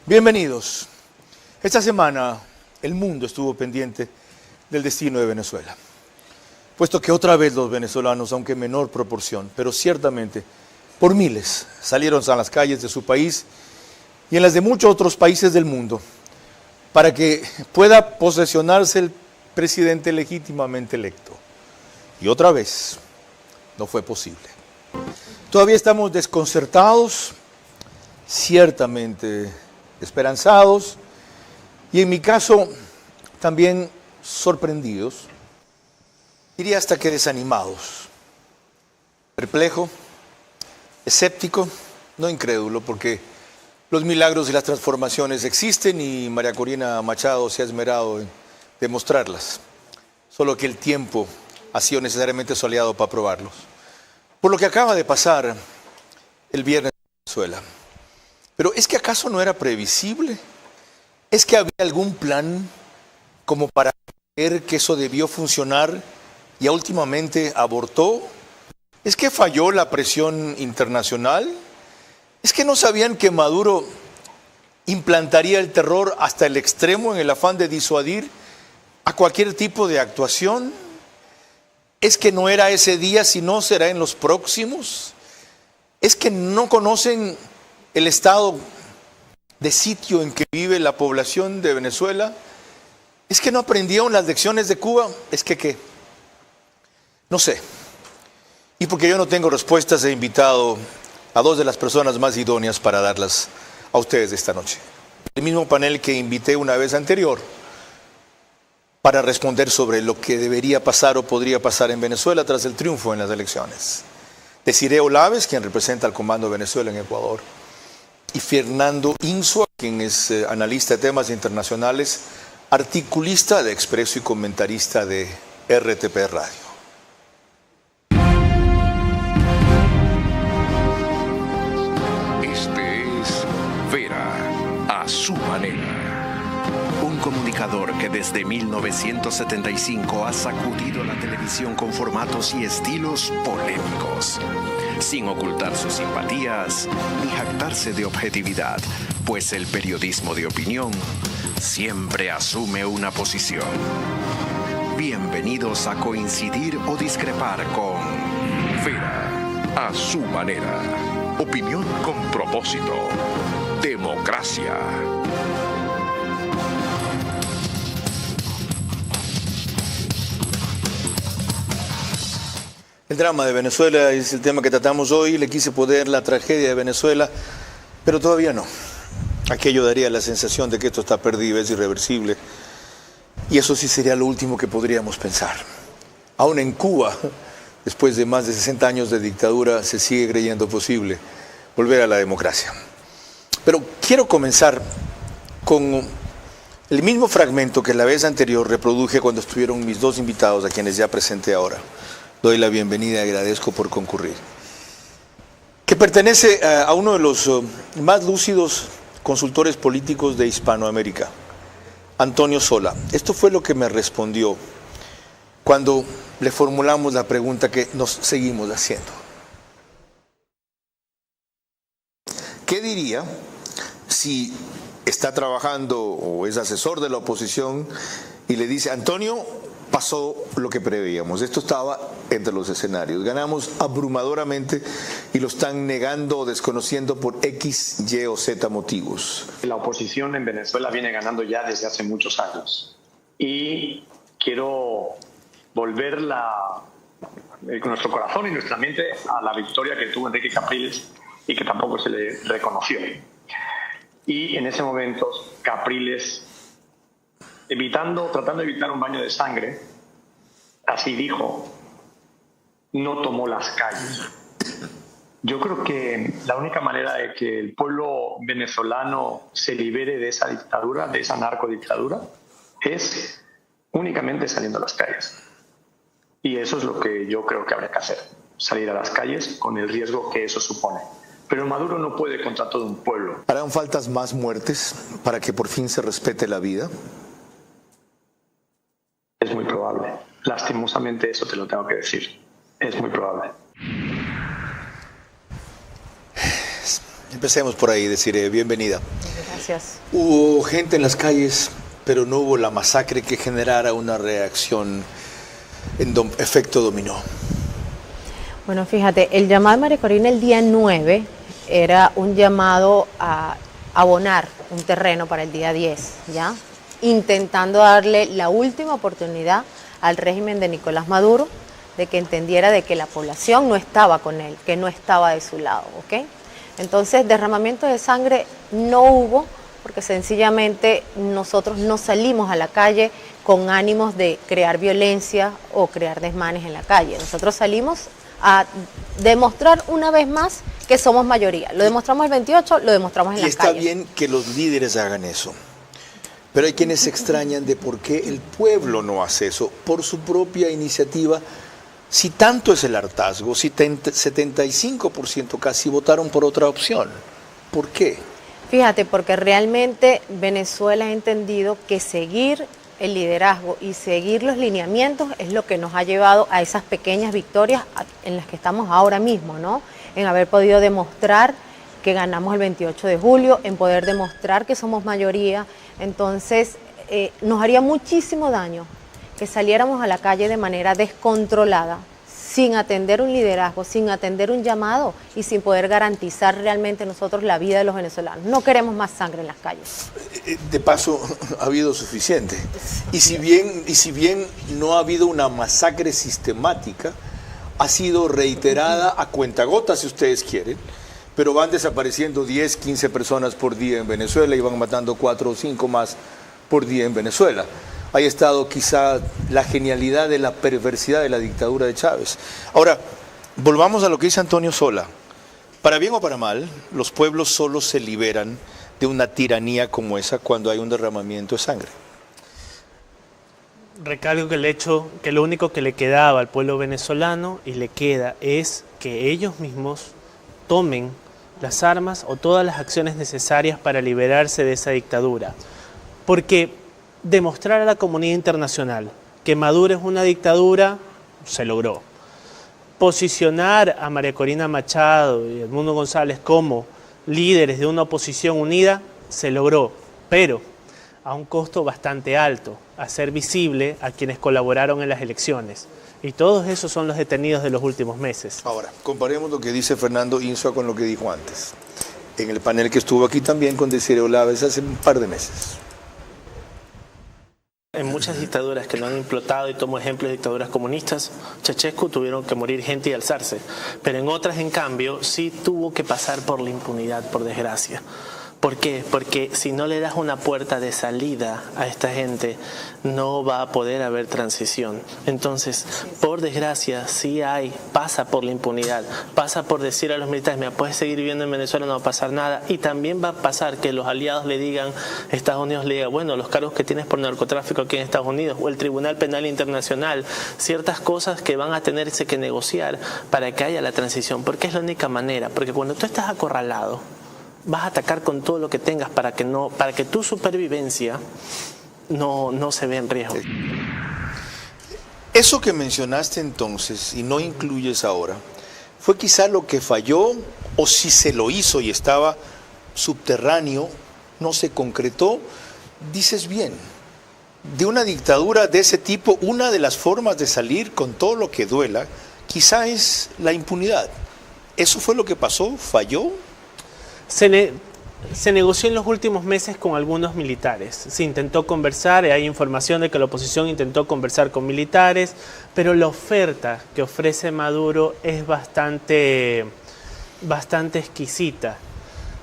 Bienvenidos. Esta semana el mundo estuvo pendiente del destino de Venezuela, puesto que otra vez los venezolanos, aunque en menor proporción, pero ciertamente por miles, salieron a las calles de su país y en las de muchos otros países del mundo para que pueda posesionarse el presidente legítimamente electo. Y otra vez no fue posible. Todavía estamos desconcertados, ciertamente esperanzados y en mi caso también sorprendidos, diría hasta que desanimados, perplejo, escéptico, no incrédulo, porque los milagros y las transformaciones existen y María Corina Machado se ha esmerado en demostrarlas, solo que el tiempo ha sido necesariamente su aliado para probarlos. Por lo que acaba de pasar el viernes en Venezuela. Pero ¿es que acaso no era previsible? ¿Es que había algún plan como para ver que eso debió funcionar y últimamente abortó? ¿Es que falló la presión internacional? ¿Es que no sabían que Maduro implantaría el terror hasta el extremo en el afán de disuadir a cualquier tipo de actuación? ¿Es que no era ese día, sino será en los próximos? ¿Es que no conocen el estado de sitio en que vive la población de Venezuela? ¿Es que no aprendieron las lecciones de Cuba? ¿Es que qué? No sé. Y porque yo no tengo respuestas, he invitado a dos de las personas más idóneas para darlas a ustedes esta noche. El mismo panel que invité una vez anterior para responder sobre lo que debería pasar o podría pasar en Venezuela tras el triunfo en las elecciones. Desiree Olaves, quien representa al Comando Venezuela en Ecuador, y Fernando Insua, quien es analista de temas internacionales, articulista de Expreso y comentarista de RTP Radio. Este es Vera a su manera. Un comunicador que desde 1975 ha sacudido la televisión con formatos y estilos polémicos, sin ocultar sus simpatías ni jactarse de objetividad, pues el periodismo de opinión siempre asume una posición. Bienvenidos a coincidir o discrepar con Vera a su manera. Opinión con propósito. Democracia. El drama de Venezuela es el tema que tratamos hoy. Le quise poner la tragedia de Venezuela, pero todavía no. Aquello daría la sensación de que esto está perdido, es irreversible. Y eso sí sería lo último que podríamos pensar. Aún en Cuba, después de más de 60 años de dictadura, se sigue creyendo posible volver a la democracia. Pero quiero comenzar con el mismo fragmento que la vez anterior reproduje cuando estuvieron mis dos invitados, a quienes ya presenté ahora. Doy la bienvenida y agradezco por concurrir. Que pertenece a uno de los más lúcidos consultores políticos de Hispanoamérica, Antonio Sola. Esto fue lo que me respondió cuando le formulamos la pregunta que nos seguimos haciendo. ¿Qué diría si está trabajando o es asesor de la oposición y le dice: Antonio, pasó lo que preveíamos, esto estaba entre los escenarios, ganamos abrumadoramente y lo están negando o desconociendo por X, Y o Z motivos? La oposición en Venezuela viene ganando ya desde hace muchos años y quiero volver nuestro corazón y nuestra mente a la victoria que tuvo Enrique Capriles y que tampoco se le reconoció. Y en ese momento Capriles, tratando de evitar un baño de sangre, así dijo, no tomó las calles. Yo creo que la única manera de que el pueblo venezolano se libere de esa dictadura, de esa narcodictadura, es únicamente saliendo a las calles. Y eso es lo que yo creo que habría que hacer, salir a las calles con el riesgo que eso supone. Pero Maduro no puede contra todo un pueblo. ¿Harán faltas más muertes para que por fin se respete la vida? Es muy probable. Lastimosamente eso te lo tengo que decir. Es muy probable. Empecemos por ahí, Desiree, bienvenida. Gracias. Hubo gente en las calles, pero no hubo la masacre que generara una reacción en efecto dominó. Bueno, fíjate, el llamado de María Corina el día 9 era un llamado a abonar un terreno para el día 10, ¿ya? Intentando darle la última oportunidad al régimen de Nicolás Maduro de que entendiera de que la población no estaba con él, que no estaba de su lado, ¿ok? Entonces, derramamiento de sangre no hubo, porque sencillamente nosotros no salimos a la calle con ánimos de crear violencia o crear desmanes en la calle. Nosotros salimos a demostrar una vez más que somos mayoría. Lo demostramos el 28, lo demostramos en las calles. Y está bien que los líderes hagan eso, pero hay quienes se extrañan de por qué el pueblo no hace eso por su propia iniciativa. Si tanto es el hartazgo, si 75% casi votaron por otra opción, ¿por qué? Fíjate, porque realmente Venezuela ha entendido que seguir el liderazgo y seguir los lineamientos es lo que nos ha llevado a esas pequeñas victorias en las que estamos ahora mismo, ¿no? En haber podido demostrar que ganamos el 28 de julio, en poder demostrar que somos mayoría. Entonces, nos haría muchísimo daño que saliéramos a la calle de manera descontrolada, sin atender un liderazgo, sin atender un llamado y sin poder garantizar realmente nosotros la vida de los venezolanos. No queremos más sangre en las calles. De paso, ha habido suficiente. Y si bien no ha habido una masacre sistemática, ha sido reiterada a cuentagotas, si ustedes quieren, pero van desapareciendo 10, 15 personas por día en Venezuela y van matando 4 o 5 más por día en Venezuela. Haya estado quizá la genialidad de la perversidad de la dictadura de Chávez. Ahora, volvamos a lo que dice Antonio Sola. Para bien o para mal, los pueblos solo se liberan de una tiranía como esa cuando hay un derramamiento de sangre. Recalco que el hecho que lo único que le quedaba al pueblo venezolano y le queda es que ellos mismos tomen las armas o todas las acciones necesarias para liberarse de esa dictadura. Porque demostrar a la comunidad internacional que Maduro es una dictadura, se logró. Posicionar a María Corina Machado y Edmundo González como líderes de una oposición unida, se logró, pero a un costo bastante alto, hacer visible a quienes colaboraron en las elecciones. Y todos esos son los detenidos de los últimos meses. Ahora, comparemos lo que dice Fernando Insua con lo que dijo antes, en el panel que estuvo aquí también con Desiree Olaves hace un par de meses. En muchas dictaduras que no han implotado, y tomo ejemplos de dictaduras comunistas, Ceausescu tuvieron que morir gente y alzarse, pero en otras, en cambio, sí tuvo que pasar por la impunidad, por desgracia. ¿Por qué? Porque si no le das una puerta de salida a esta gente, no va a poder haber transición. Entonces, por desgracia, pasa por la impunidad, pasa por decir a los militares, mira, puedes seguir viviendo en Venezuela, no va a pasar nada, y también va a pasar que los aliados le digan, Estados Unidos le diga, bueno, los cargos que tienes por narcotráfico aquí en Estados Unidos, o el Tribunal Penal Internacional, ciertas cosas que van a tenerse que negociar para que haya la transición, porque es la única manera, porque cuando tú estás acorralado, vas a atacar con todo lo que tengas para que tu supervivencia no se vea en riesgo. Eso que mencionaste entonces, y no incluyes ahora, fue quizá lo que falló, o si se lo hizo y estaba subterráneo, no se concretó. Dices bien, de una dictadura de ese tipo, una de las formas de salir con todo lo que duela, quizá es la impunidad. ¿Eso fue lo que pasó? ¿Falló? Se negoció en los últimos meses con algunos militares. Se intentó conversar, hay información de que la oposición intentó conversar con militares, pero la oferta que ofrece Maduro es bastante exquisita.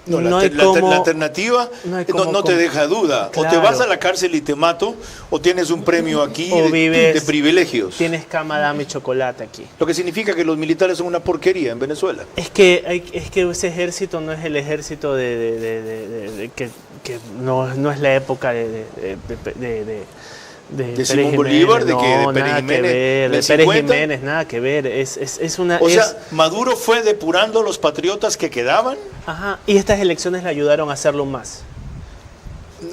No, la alternativa no te deja duda. Claro. O te vas a la cárcel y te mato, o tienes un premio aquí de privilegios. Tienes cama, dame chocolate aquí. Lo que significa que los militares son una porquería en Venezuela. Es que ese ejército no es el ejército que no es la época de Simón Bolívar, de Pérez Jiménez. De Pérez Jiménez, nada que ver. O sea, Maduro fue depurando los patriotas que quedaban. Ajá, y estas elecciones le ayudaron a hacerlo más.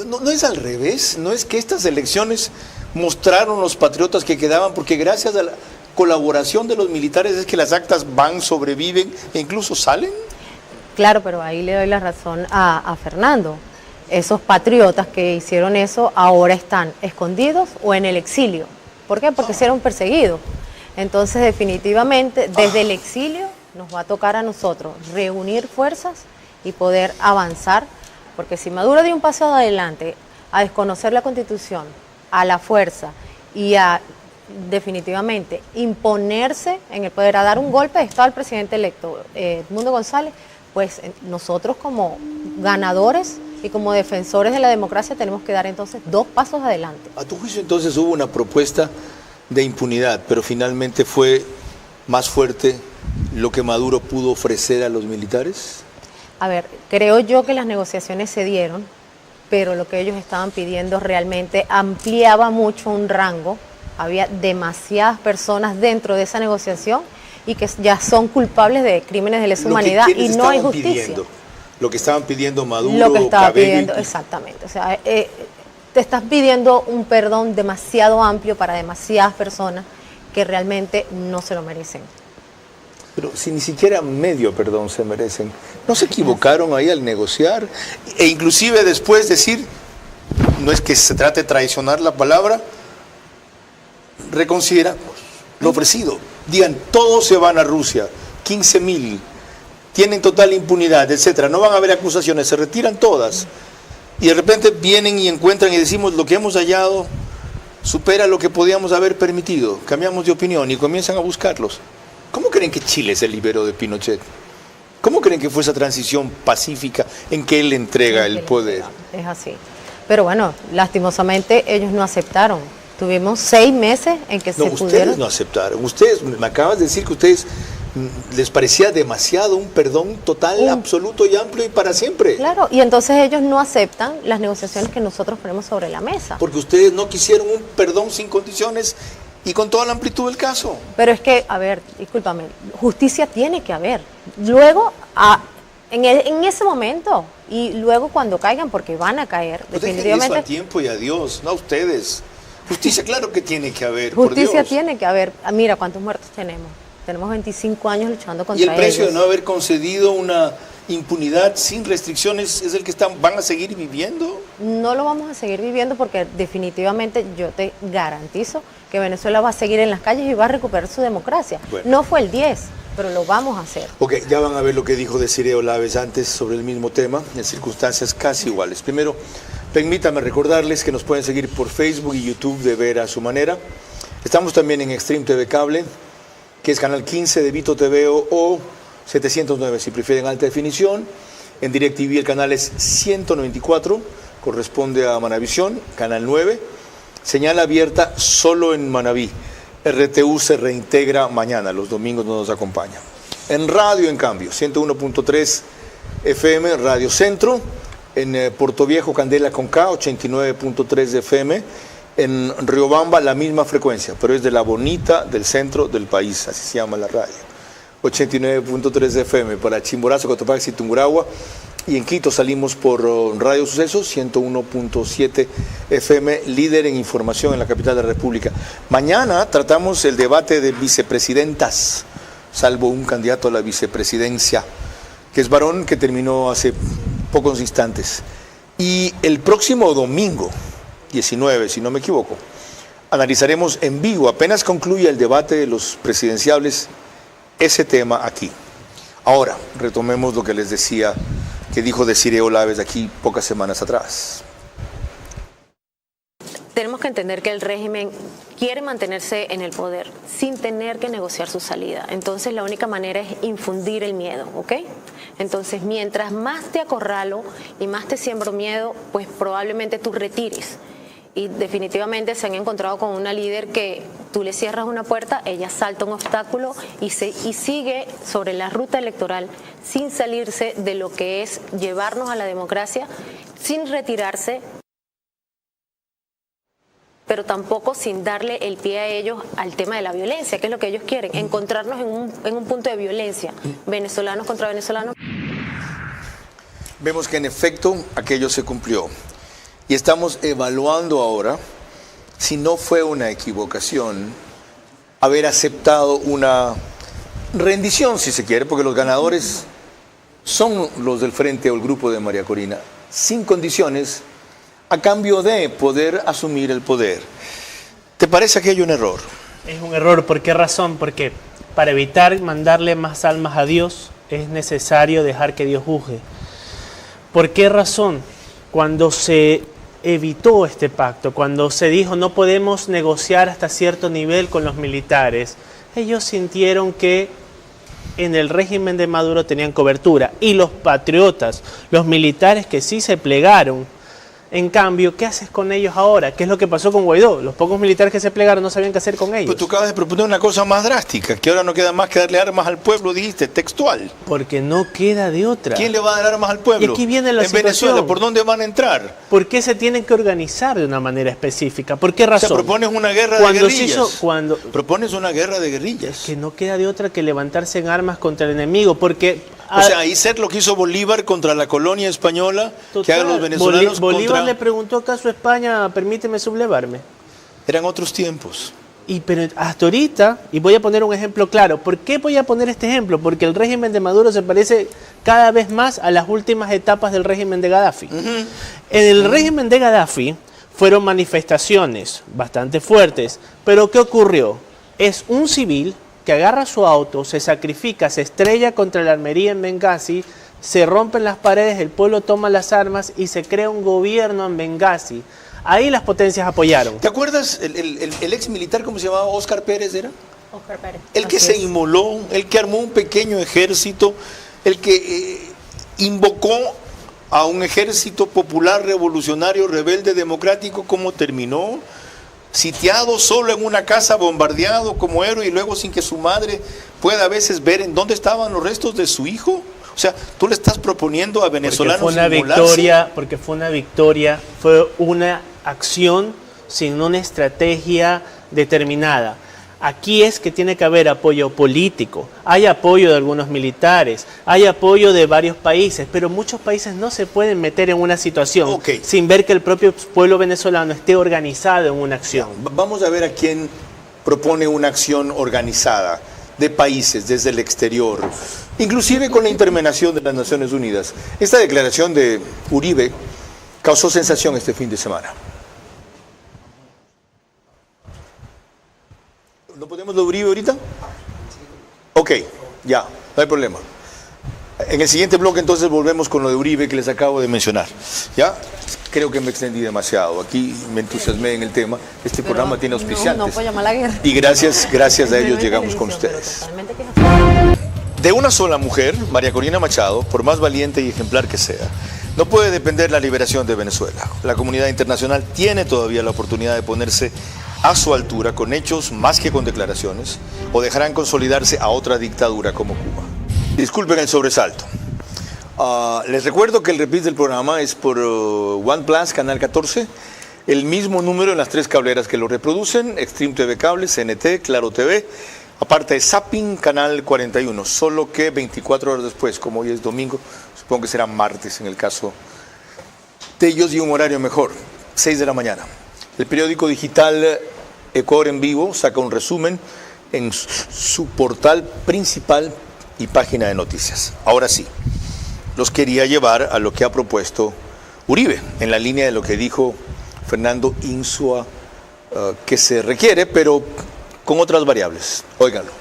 No es al revés, no es que estas elecciones mostraron los patriotas que quedaban, porque gracias a la colaboración de los militares es que las actas sobreviven e incluso salen. Claro, pero ahí le doy la razón a Fernando. Esos patriotas que hicieron eso ahora están escondidos o en el exilio. ¿Por qué? Porque fueron perseguidos. Entonces, definitivamente, desde el exilio nos va a tocar a nosotros reunir fuerzas y poder avanzar, porque si Maduro dio un paso adelante a desconocer la Constitución, a la fuerza y a definitivamente imponerse en el poder, a dar un golpe de Estado al presidente electo, Edmundo González, pues nosotros como ganadores y como defensores de la democracia tenemos que dar entonces 2 pasos adelante. A tu juicio entonces hubo una propuesta de impunidad, pero finalmente fue más fuerte lo que Maduro pudo ofrecer a los militares. A ver, creo yo que las negociaciones se dieron, pero lo que ellos estaban pidiendo realmente ampliaba mucho un rango. Había demasiadas personas dentro de esa negociación y que ya son culpables de crímenes de lesa humanidad y no hay justicia. Pidiendo, lo que estaban pidiendo Maduro, lo que estaba Cabello pidiendo, exactamente. O sea, te estás pidiendo un perdón demasiado amplio para demasiadas personas que realmente no se lo merecen. Pero si ni siquiera medio perdón se merecen, ¿no se equivocaron ahí al negociar? E inclusive después decir, no es que se trate de traicionar la palabra, reconsideramos lo ofrecido. Digan, todos se van a Rusia, 15,000, tienen total impunidad, etcétera. No van a haber acusaciones, se retiran todas. Y de repente vienen y encuentran y decimos, lo que hemos hallado supera lo que podíamos haber permitido. Cambiamos de opinión y comienzan a buscarlos. ¿Cómo creen que Chile se liberó de Pinochet? ¿Cómo creen que fue esa transición pacífica en que él entrega el poder? Es así. Pero bueno, lastimosamente ellos no aceptaron. Tuvimos 6 meses en que se pudieron... Ustedes no aceptaron. Ustedes, me acabas de decir que a ustedes les parecía demasiado un perdón total, absoluto y amplio y para siempre. Claro, y entonces ellos no aceptan las negociaciones que nosotros ponemos sobre la mesa. Porque ustedes no quisieron un perdón sin condiciones y con toda la amplitud del caso. Pero es que, a ver, discúlpame, justicia tiene que haber. Luego, en ese momento, y luego cuando caigan, porque van a caer, Pues definitivamente... Eso a tiempo y a Dios, no a ustedes. Justicia, claro que tiene que haber, Justicia por Dios. tiene que haber. Mira cuántos muertos tenemos. Tenemos 25 años luchando contra Y el precio ellos. de no haber concedido una impunidad sin restricciones es el que van a seguir viviendo. No lo vamos a seguir viviendo porque definitivamente yo te garantizo que Venezuela va a seguir en las calles y va a recuperar su democracia. Bueno. No fue el 10, pero lo vamos a hacer. Ok, ya van a ver lo que dijo Desiree Olaves antes sobre el mismo tema, en circunstancias casi iguales. Primero, permítame recordarles que nos pueden seguir por Facebook y YouTube de Ver a su manera. Estamos también en Extreme TV Cable, que es canal 15 de Vito TV o 709 si prefieren alta definición. En DirecTV el canal es 194, corresponde a Manavisión, canal 9. Señal abierta solo en Manaví. RTU se reintegra mañana, los domingos no nos acompaña. En radio, en cambio, 101.3 FM, Radio Centro. En Portoviejo, Candela con K, 89.3 de FM. En Riobamba, la misma frecuencia, pero es de la bonita del centro del país, así se llama la radio. 89.3 de FM para Chimborazo, Cotopaxi y Tungurahua. Y en Quito salimos por Radio Sucesos, 101.7 FM, líder en información en la capital de la República. Mañana tratamos el debate de vicepresidentas, salvo un candidato a la vicepresidencia, que es varón, que terminó hace pocos instantes. Y el próximo domingo, 19, si no me equivoco, analizaremos en vivo, apenas concluya el debate de los presidenciables, ese tema aquí. Ahora, retomemos lo que les decía, que dijo Desiree Olaves aquí pocas semanas atrás. Tenemos que entender que el régimen quiere mantenerse en el poder sin tener que negociar su salida. Entonces la única manera es infundir el miedo, ¿ok? Entonces mientras más te acorralo y más te siembro miedo, pues probablemente tú retires. Y definitivamente se han encontrado con una líder que tú le cierras una puerta, ella salta un obstáculo y sigue sobre la ruta electoral sin salirse de lo que es llevarnos a la democracia, sin retirarse, pero tampoco sin darle el pie a ellos al tema de la violencia, que es lo que ellos quieren, encontrarnos en un punto de violencia, venezolanos contra venezolanos. Vemos que en efecto aquello se cumplió. Y estamos evaluando ahora si no fue una equivocación haber aceptado una rendición, si se quiere, porque los ganadores son los del Frente o el grupo de María Corina, sin condiciones, a cambio de poder asumir el poder. ¿Te parece que hay un error? Es un error. ¿Por qué razón? Porque para evitar mandarle más almas a Dios es necesario dejar que Dios juzgue. ¿Por qué razón? Cuando se evitó este pacto, cuando se dijo no podemos negociar hasta cierto nivel con los militares, ellos sintieron que en el régimen de Maduro tenían cobertura, y los patriotas, los militares que sí se plegaron. En cambio, ¿qué haces con ellos ahora? ¿Qué es lo que pasó con Guaidó? Los pocos militares que se plegaron no sabían qué hacer con ellos. Pero tú acabas de proponer una cosa más drástica, que ahora no queda más que darle armas al pueblo, dijiste, textual. Porque no queda de otra. ¿Quién le va a dar armas al pueblo? Y aquí viene la situación. Venezuela, ¿por dónde van a entrar? ¿Por qué se tienen que organizar de una manera específica? ¿Por qué razón? O sea, propones una guerra de guerrillas. Propones una guerra de guerrillas. Que no queda de otra que levantarse en armas contra el enemigo, porque... O sea, ahí ser lo que hizo Bolívar contra la colonia española, total, que hagan los venezolanos Bolívar le preguntó acaso a España, permíteme sublevarme. Eran otros tiempos. Pero hasta ahorita, y voy a poner un ejemplo claro, ¿por qué voy a poner este ejemplo? Porque el régimen de Maduro se parece cada vez más a las últimas etapas del régimen de Gaddafi. En el régimen de Gaddafi fueron manifestaciones bastante fuertes, pero ¿qué ocurrió? Es un civil que agarra su auto, se sacrifica, se estrella contra la armería en Benghazi, se rompen las paredes, el pueblo toma las armas y se crea un gobierno en Benghazi. Ahí las potencias apoyaron. ¿Te acuerdas el ex militar, cómo se llamaba? ¿Óscar Pérez era? Óscar Pérez. El que se inmoló, el que armó un pequeño ejército, el que invocó a un ejército popular, revolucionario, rebelde, democrático. ¿Cómo terminó? Sitiado solo en una casa, bombardeado como héroe y luego sin que su madre pueda a veces ver en dónde estaban los restos de su hijo. O sea, tú le estás proponiendo a venezolanos porque fue una victoria, fue una acción sin una estrategia determinada. Aquí es que tiene que haber apoyo político, hay apoyo de algunos militares, hay apoyo de varios países, pero muchos países no se pueden meter en una situación sin ver que el propio pueblo venezolano esté organizado en una acción. Vamos a ver a quién propone una acción organizada de países desde el exterior, inclusive con la intervención de las Naciones Unidas. Esta declaración de Uribe causó sensación este fin de semana. ¿No podemos lo de Uribe ahorita? Ok, ya, no hay problema. En el siguiente bloque entonces volvemos con lo de Uribe que les acabo de mencionar. ¿Ya? Creo que me extendí demasiado. Aquí me entusiasmé en el tema. Este programa tiene auspiciantes. No puede llamar a la guerra. Y gracias a ellos llegamos con ustedes. De una sola mujer, María Corina Machado, por más valiente y ejemplar que sea, no puede depender la liberación de Venezuela. La comunidad internacional tiene todavía la oportunidad de ponerse a su altura con hechos más que con declaraciones, o dejarán consolidarse a otra dictadura como Cuba. Disculpen el sobresalto. Les recuerdo que el reprise del programa es por OnePlus, Canal 14, el mismo número en las 3 cableras que lo reproducen, Extreme TV Cable, CNT, Claro TV, aparte de Zapping, Canal 41, solo que 24 horas después, como hoy es domingo, supongo que será martes en el caso de ellos, y un horario mejor, 6 de la mañana. El periódico digital Ecuador en Vivo saca un resumen en su portal principal y página de noticias. Ahora sí, los quería llevar a lo que ha propuesto Uribe, en la línea de lo que dijo Fernando Insua, que se requiere, pero con otras variables. Óiganlo.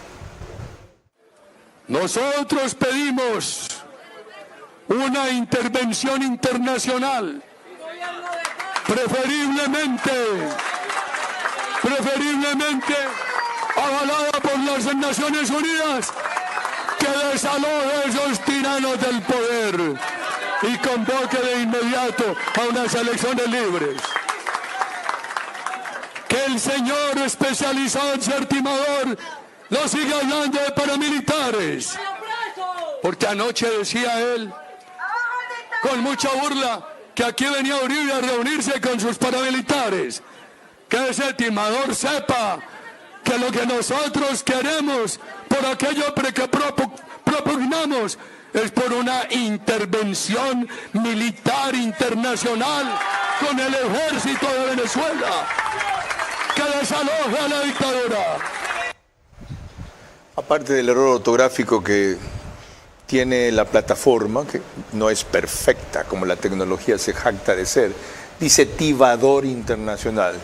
Nosotros pedimos una intervención internacional, preferiblemente avalada por las Naciones Unidas, que desaloje a esos tiranos del poder y convoque de inmediato a unas elecciones libres. Que el señor especializado en ser timador no siga hablando de paramilitares, porque anoche decía él, con mucha burla, que aquí venía Uribe a reunirse con sus paramilitares. Que ese timador sepa que lo que nosotros queremos, por aquello que propugnamos, es por una intervención militar internacional con el ejército de Venezuela, que desaloje a la dictadura. Aparte del error ortográfico que tiene la plataforma, que no es perfecta como la tecnología se jacta de ser, dice tibador internacional.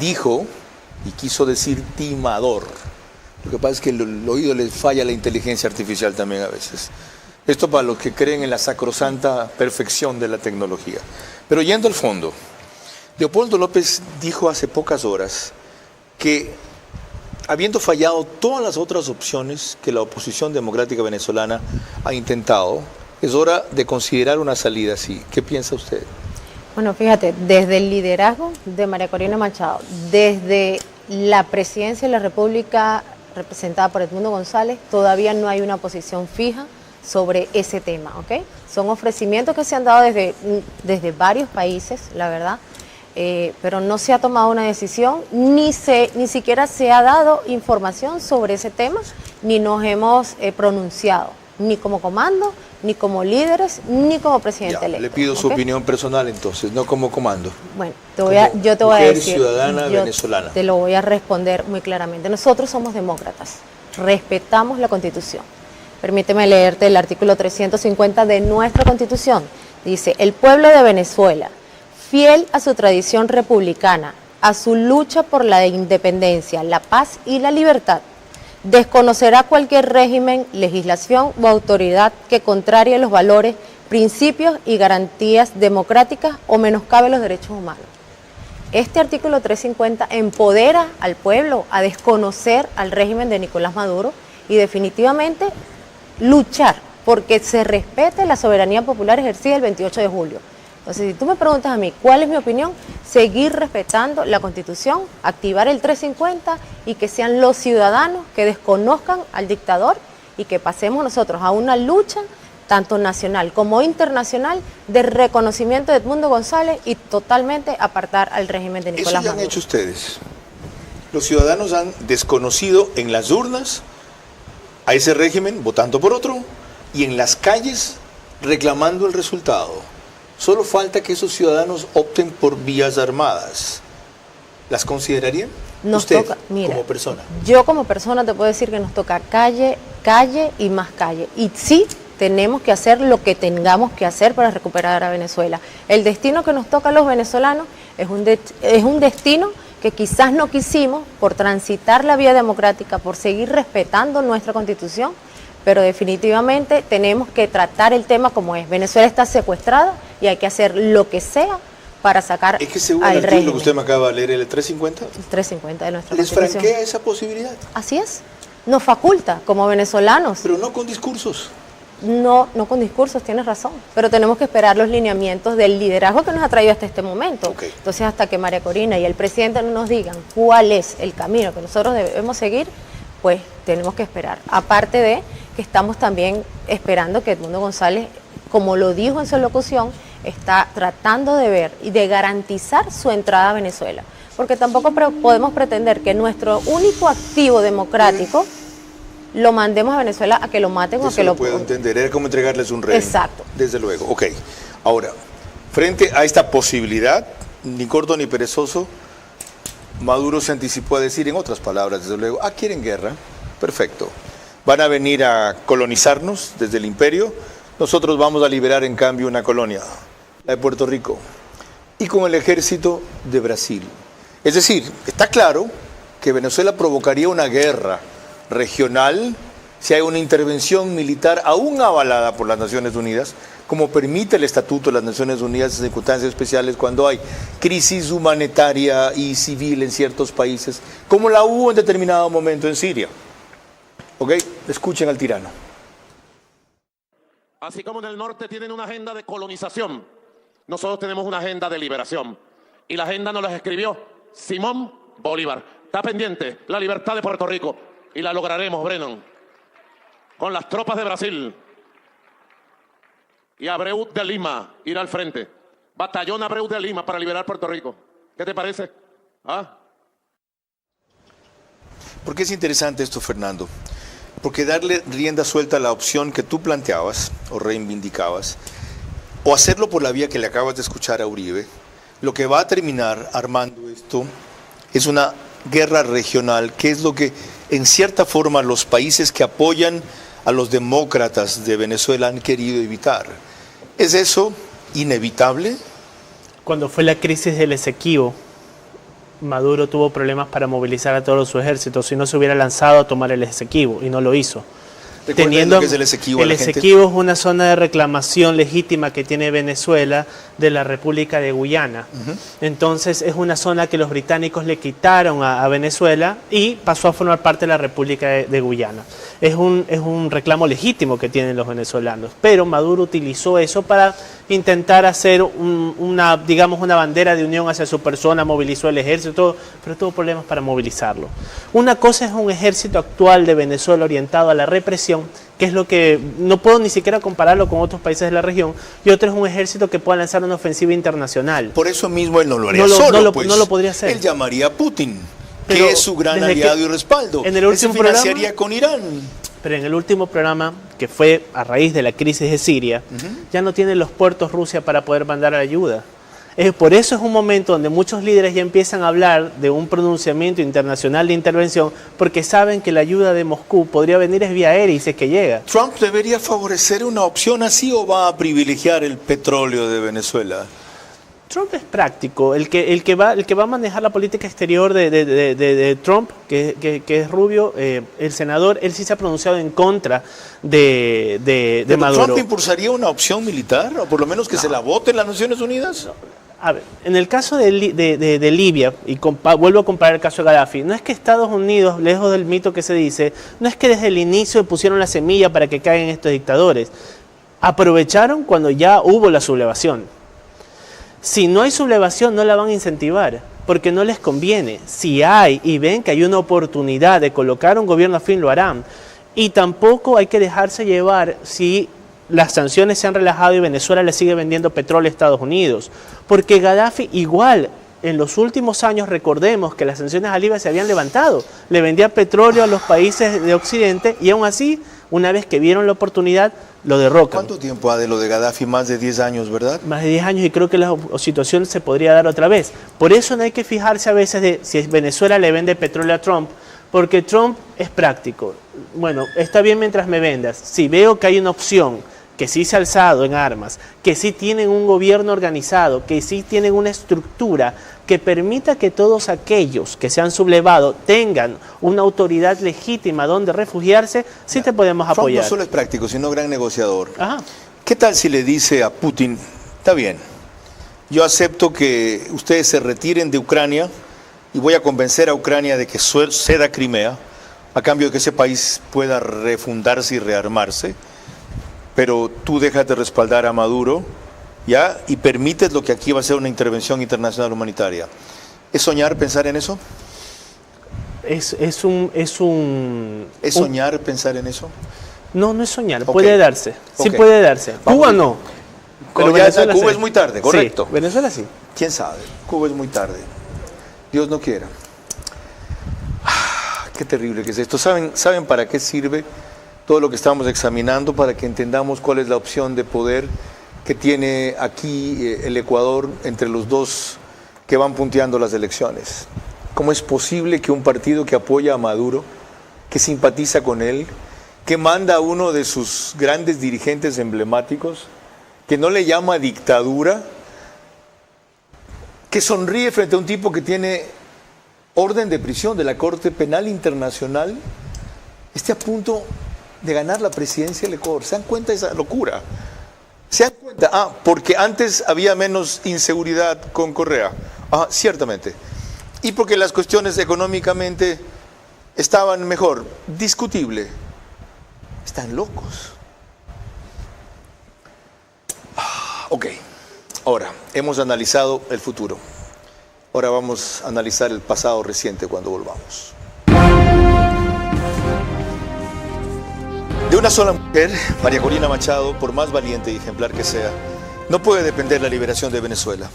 Dijo y quiso decir timador. Lo que pasa es que el oído les falla a la inteligencia artificial también a veces. Esto para los que creen en la sacrosanta perfección de la tecnología. Pero yendo al fondo, Leopoldo López dijo hace pocas horas que, habiendo fallado todas las otras opciones que la oposición democrática venezolana ha intentado, es hora de considerar una salida así. ¿Qué piensa usted? Bueno, fíjate, desde el liderazgo de María Corina Machado, desde la presidencia de la República representada por Edmundo González, todavía no hay una posición fija sobre ese tema, ¿ok? Son ofrecimientos que se han dado desde varios países, la verdad, pero no se ha tomado una decisión, ni siquiera se ha dado información sobre ese tema, ni nos hemos pronunciado, ni como comando, ni como líderes, ni como presidente electo. Le pido su opinión personal entonces, no como comando. Bueno, yo te voy a decir, ciudadana venezolana. Te lo voy a responder muy claramente. Nosotros somos demócratas, respetamos la Constitución. Permíteme leerte el artículo 350 de nuestra Constitución. Dice, el pueblo de Venezuela, fiel a su tradición republicana, a su lucha por la independencia, la paz y la libertad, desconocerá cualquier régimen, legislación o autoridad que contrarie los valores, principios y garantías democráticas o menoscabe los derechos humanos. Este artículo 350 empodera al pueblo a desconocer al régimen de Nicolás Maduro y definitivamente luchar porque se respete la soberanía popular ejercida el 28 de julio. Entonces, si tú me preguntas a mí cuál es mi opinión, seguir respetando la Constitución, activar el 350 y que sean los ciudadanos que desconozcan al dictador y que pasemos nosotros a una lucha tanto nacional como internacional de reconocimiento de Edmundo González y totalmente apartar al régimen de Nicolás Maduro. Eso ya han hecho ustedes. Los ciudadanos han desconocido en las urnas a ese régimen votando por otro y en las calles reclamando el resultado. Solo falta que esos ciudadanos opten por vías armadas. ¿Las considerarían? Usted, como persona. Yo como persona te puedo decir que nos toca calle, calle y más calle. Y sí, tenemos que hacer lo que tengamos que hacer para recuperar a Venezuela. El destino que nos toca a los venezolanos es un destino que quizás no quisimos por transitar la vía democrática, por seguir respetando nuestra Constitución, pero definitivamente tenemos que tratar el tema como es. Venezuela está secuestrada y hay que hacer lo que sea para sacar al régimen. Es que según el artículo que usted me acaba de leer, el 350. El 350 de nuestra ¿Les Constitución. franquea esa posibilidad? Así es. Nos faculta como venezolanos. Pero no con discursos. No con discursos, tienes razón, pero tenemos que esperar los lineamientos del liderazgo que nos ha traído hasta este momento. Okay. Entonces, hasta que María Corina y el presidente no nos digan cuál es el camino que nosotros debemos seguir, pues tenemos que esperar. Aparte de que estamos también esperando que Edmundo González, como lo dijo en su locución, está tratando de ver y de garantizar su entrada a Venezuela. Porque tampoco podemos pretender que nuestro único activo democrático lo mandemos a Venezuela a que lo maten o a que lo puedo entender, era como entregarles un rehén. Exacto. Desde luego, ok. Ahora, frente a esta posibilidad, ni corto ni perezoso, Maduro se anticipó a decir, en otras palabras, desde luego, quieren guerra, perfecto. Van a venir a colonizarnos desde el imperio, nosotros vamos a liberar en cambio una colonia, la de Puerto Rico, y con el ejército de Brasil. Es decir, está claro que Venezuela provocaría una guerra regional si hay una intervención militar aún avalada por las Naciones Unidas, como permite el Estatuto de las Naciones Unidas en circunstancias especiales cuando hay crisis humanitaria y civil en ciertos países, como la hubo en determinado momento en Siria. ¿Ok? Escuchen al tirano. Así como en el norte tienen una agenda de colonización, nosotros tenemos una agenda de liberación. Y la agenda nos la escribió Simón Bolívar. Está pendiente la libertad de Puerto Rico. Y la lograremos, Brennan, con las tropas de Brasil. Y Abreu de Lima irá al frente. Batallón Abreu de Lima para liberar Puerto Rico. ¿Qué te parece? ¿Por qué es interesante esto, Fernando? Porque darle rienda suelta a la opción que tú planteabas o reivindicabas, o hacerlo por la vía que le acabas de escuchar a Uribe, lo que va a terminar armando esto es una guerra regional, que es lo que en cierta forma los países que apoyan a los demócratas de Venezuela han querido evitar. ¿Es eso inevitable? Cuando fue la crisis del Esequibo, Maduro tuvo problemas para movilizar a todo su ejército, si no se hubiera lanzado a tomar el Esequibo, y no lo hizo. Teniendo, lo que es el Esequibo, el Esequibo es una zona de reclamación legítima que tiene Venezuela de la República de Guyana. Entonces es una zona que los británicos le quitaron a Venezuela y pasó a formar parte de la República de Guyana. Es un reclamo legítimo que tienen los venezolanos, pero Maduro utilizó eso para intentar hacer una bandera de unión hacia su persona, movilizó el ejército, pero tuvo problemas para movilizarlo. Una cosa es un ejército actual de Venezuela orientado a la represión, que es lo que no puedo ni siquiera compararlo con otros países de la región, y otro es un ejército que pueda lanzar una ofensiva internacional. Por eso mismo él no lo haría solo, no lo podría hacer. Él llamaría a Putin, pero que es su gran aliado y respaldo. En el último él se financiaría con Irán. Pero en el último programa, que fue a raíz de la crisis de Siria, ya no tiene los puertos Rusia para poder mandar ayuda. Por eso es un momento donde muchos líderes ya empiezan a hablar de un pronunciamiento internacional de intervención, porque saben que la ayuda de Moscú podría venir vía aérea y si es que llega. ¿Trump debería favorecer una opción así o va a privilegiar el petróleo de Venezuela? Trump es práctico. El que va a manejar la política exterior de Trump, que es Rubio, el senador, él sí se ha pronunciado en contra de Maduro. ¿Trump impulsaría una opción militar? ¿O por lo menos que se la vote en las Naciones Unidas? A ver, en el caso de Libia, y vuelvo a comparar el caso de Gaddafi, no es que Estados Unidos, lejos del mito que se dice, no es que desde el inicio pusieron la semilla para que caigan estos dictadores. Aprovecharon cuando ya hubo la sublevación. Si no hay sublevación, no la van a incentivar, porque no les conviene. Si hay y ven que hay una oportunidad de colocar un gobierno afín, lo harán. Y tampoco hay que dejarse llevar si las sanciones se han relajado y Venezuela le sigue vendiendo petróleo a Estados Unidos. Porque Gaddafi igual, en los últimos años, recordemos que las sanciones a Libia se habían levantado. Le vendía petróleo a los países de Occidente y aún así, una vez que vieron la oportunidad, lo derrocan. ¿Cuánto tiempo ha de lo de Gaddafi? Más de 10 años, ¿verdad? Más de 10 años y creo que la situación se podría dar otra vez. Por eso no hay que fijarse a veces de si Venezuela le vende petróleo a Trump, porque Trump es práctico. Bueno, está bien mientras me vendas. Si veo que hay una opción que sí se ha alzado en armas, que sí tienen un gobierno organizado, que sí tienen una estructura que permita que todos aquellos que se han sublevado tengan una autoridad legítima donde refugiarse, sí te podemos apoyar. Trump no solo es práctico, sino gran negociador. Ajá. ¿Qué tal si le dice a Putin, está bien, yo acepto que ustedes se retiren de Ucrania y voy a convencer a Ucrania de que ceda Crimea, a cambio de que ese país pueda refundarse y rearmarse, pero tú déjate respaldar a Maduro, ¿ya? Y permites lo que aquí va a ser una intervención internacional humanitaria. ¿Es soñar pensar en eso? ¿Es soñar pensar en eso? No, no es soñar, Okay. Puede darse, sí Okay. puede darse. Cuba no. Pero Venezuela Cuba sí. es muy tarde, correcto. Sí, Venezuela sí. ¿Quién sabe? Cuba es muy tarde. Dios no quiera. Qué terrible que es esto. ¿Saben para qué sirve todo lo que estamos examinando? Para que entendamos cuál es la opción de poder que tiene aquí el Ecuador entre los dos que van punteando las elecciones. ¿Cómo es posible que un partido que apoya a Maduro, que simpatiza con él, que manda a uno de sus grandes dirigentes emblemáticos, que no le llama dictadura, que sonríe frente a un tipo que tiene orden de prisión de la Corte Penal Internacional, esté a punto de ganar la presidencia del Ecuador? ¿Se dan cuenta de esa locura? ¿Se dan cuenta? Porque antes había menos inseguridad con Correa. Ciertamente. Y porque las cuestiones económicamente estaban mejor. Discutible. Están locos. Ok. Ahora, hemos analizado el futuro. Ahora vamos a analizar el pasado reciente cuando volvamos. De una sola mujer, María Corina Machado, por más valiente y ejemplar que sea, no puede depender la liberación de Venezuela.